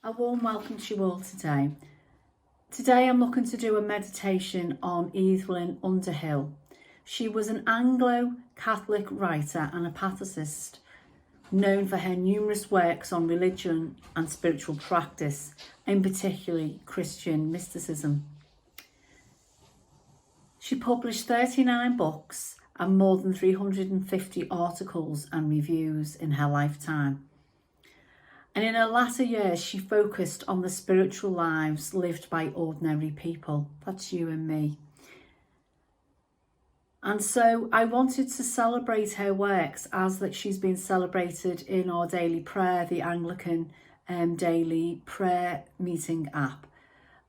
A warm welcome to you all today. Today I'm looking to do a meditation on Evelyn Underhill. She was an Anglo-Catholic writer and a pacifist, known for her numerous works on religion and spiritual practice, in particularly Christian mysticism. She published 39 books and more than 350 articles and reviews in her lifetime. And in her latter years, she focused on the spiritual lives lived by ordinary people. That's you and me. And so I wanted to celebrate her works as that she's been celebrated in our daily prayer, the Anglican daily prayer meeting app,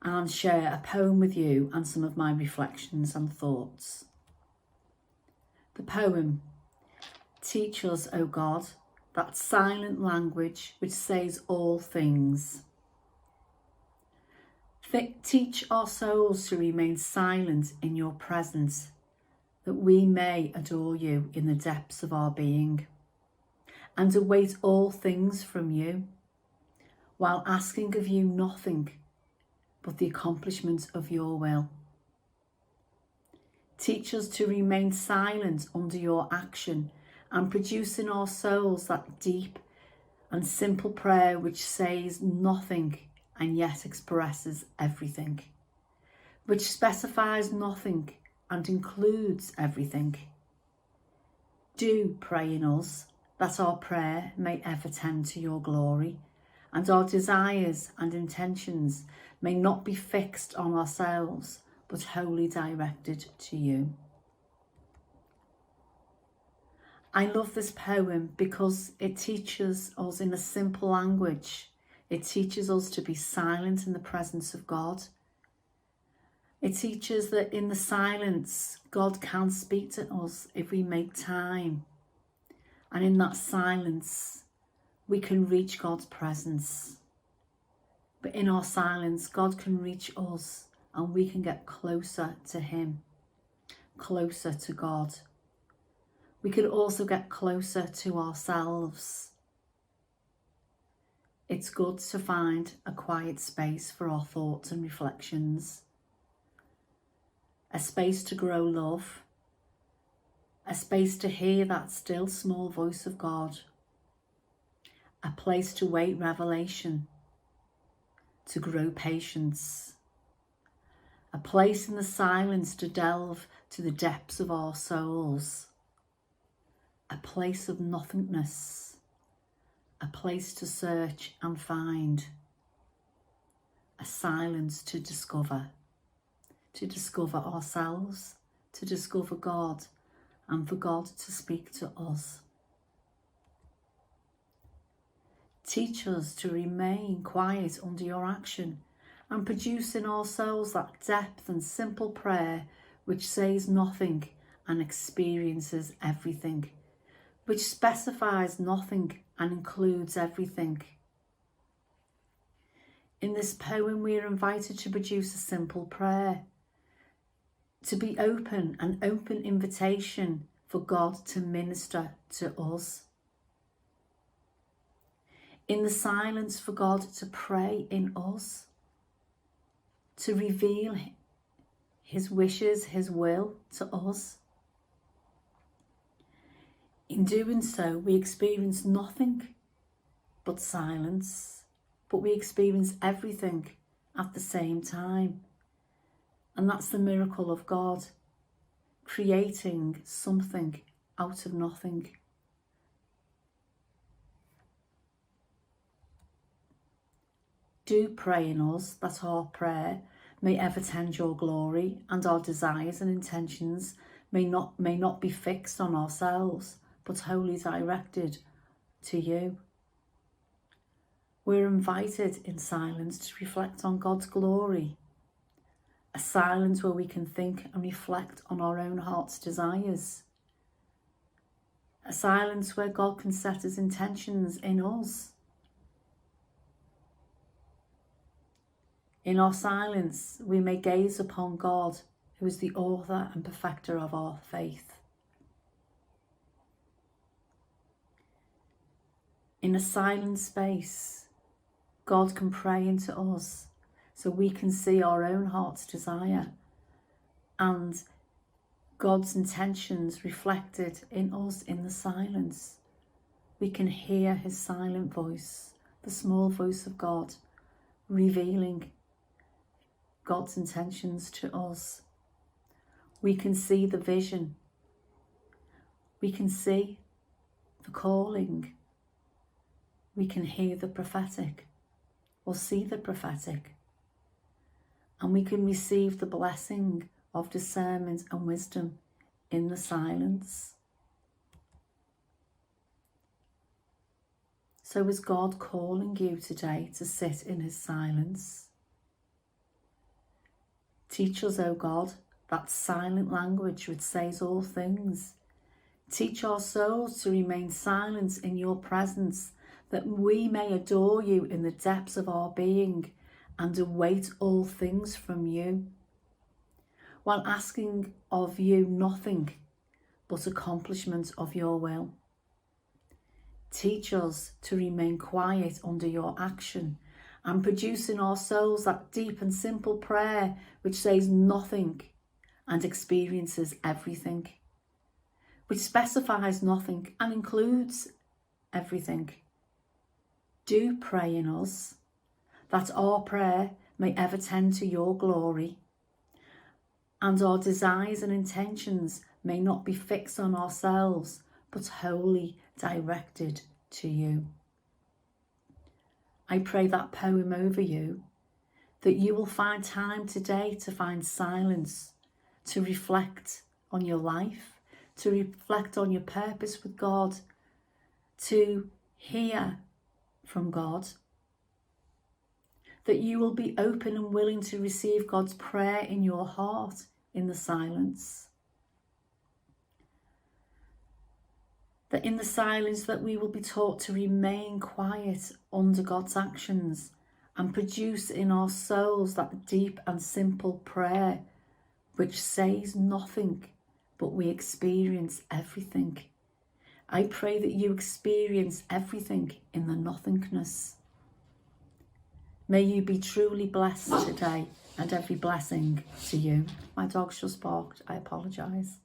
and share a poem with you and some of my reflections and thoughts. The poem: Teach us, O God, that silent language which says all things. Teach our souls to remain silent in your presence, that we may adore you in the depths of our being, and await all things from you, while asking of you nothing but the accomplishment of your will. Teach us to remain silent under your action, and produce in our souls that deep and simple prayer which says nothing and yet expresses everything, which specifies nothing and includes everything. Do pray in us that our prayer may ever tend to your glory, and our desires and intentions may not be fixed on ourselves, but wholly directed to you. I love this poem because it teaches us in a simple language. It teaches us to be silent in the presence of God. It teaches that in the silence, God can speak to us if we make time. And in that silence, we can reach God's presence. But in our silence, God can reach us and we can get closer to Him, closer to God. We can also get closer to ourselves. It's good to find a quiet space for our thoughts and reflections, a space to grow love, a space to hear that still small voice of God, a place to wait revelation, to grow patience, a place in the silence to delve to the depths of our souls, a place of nothingness, a place to search and find, a silence to discover ourselves, to discover God, and for God to speak to us. Teach us to remain quiet under your action and produce in our souls that depth and simple prayer which says nothing and experiences everything, which specifies nothing and includes everything. In this poem, we are invited to produce a simple prayer, to be open, an open invitation for God to minister to us. In the silence, for God to pray in us, to reveal His wishes, His will to us. In doing so, we experience nothing but silence, but we experience everything at the same time. And that's the miracle of God, creating something out of nothing. Do pray in us that our prayer may ever tend your glory, and our desires and intentions may not be fixed on ourselves, but wholly directed to you. We're invited in silence to reflect on God's glory, a silence where we can think and reflect on our own heart's desires, a silence where God can set His intentions in us. In our silence, we may gaze upon God, who is the author and perfecter of our faith. In a silent space, God can pray into us so we can see our own heart's desire and God's intentions reflected in us in the silence. We can hear his silent voice, the small voice of God, revealing God's intentions to us. We can see the vision. We can see the calling. We can hear the prophetic or see the prophetic. And we can receive the blessing of discernment and wisdom in the silence. So is God calling you today to sit in his silence? Teach us, O God, that silent language which says all things. Teach our souls to remain silent in your presence, that we may adore you in the depths of our being and await all things from you, while asking of you nothing but accomplishment of your will. Teach us to remain quiet under your action and produce in our souls that deep and simple prayer which says nothing and experiences everything, which specifies nothing and includes everything. Do pray in us, that our prayer may ever tend to your glory, and our desires and intentions may not be fixed on ourselves, but wholly directed to you. I pray that poem over you, that you will find time today to find silence, to reflect on your life, to reflect on your purpose with God, to hear from God, that you will be open and willing to receive God's prayer in your heart in the silence. That in the silence that we will be taught to remain quiet under God's actions and produce in our souls that deep and simple prayer which says nothing, but we experience everything. I pray that you experience everything in the nothingness. May you be truly blessed today, and every blessing to you. My dog's just barked, I apologise.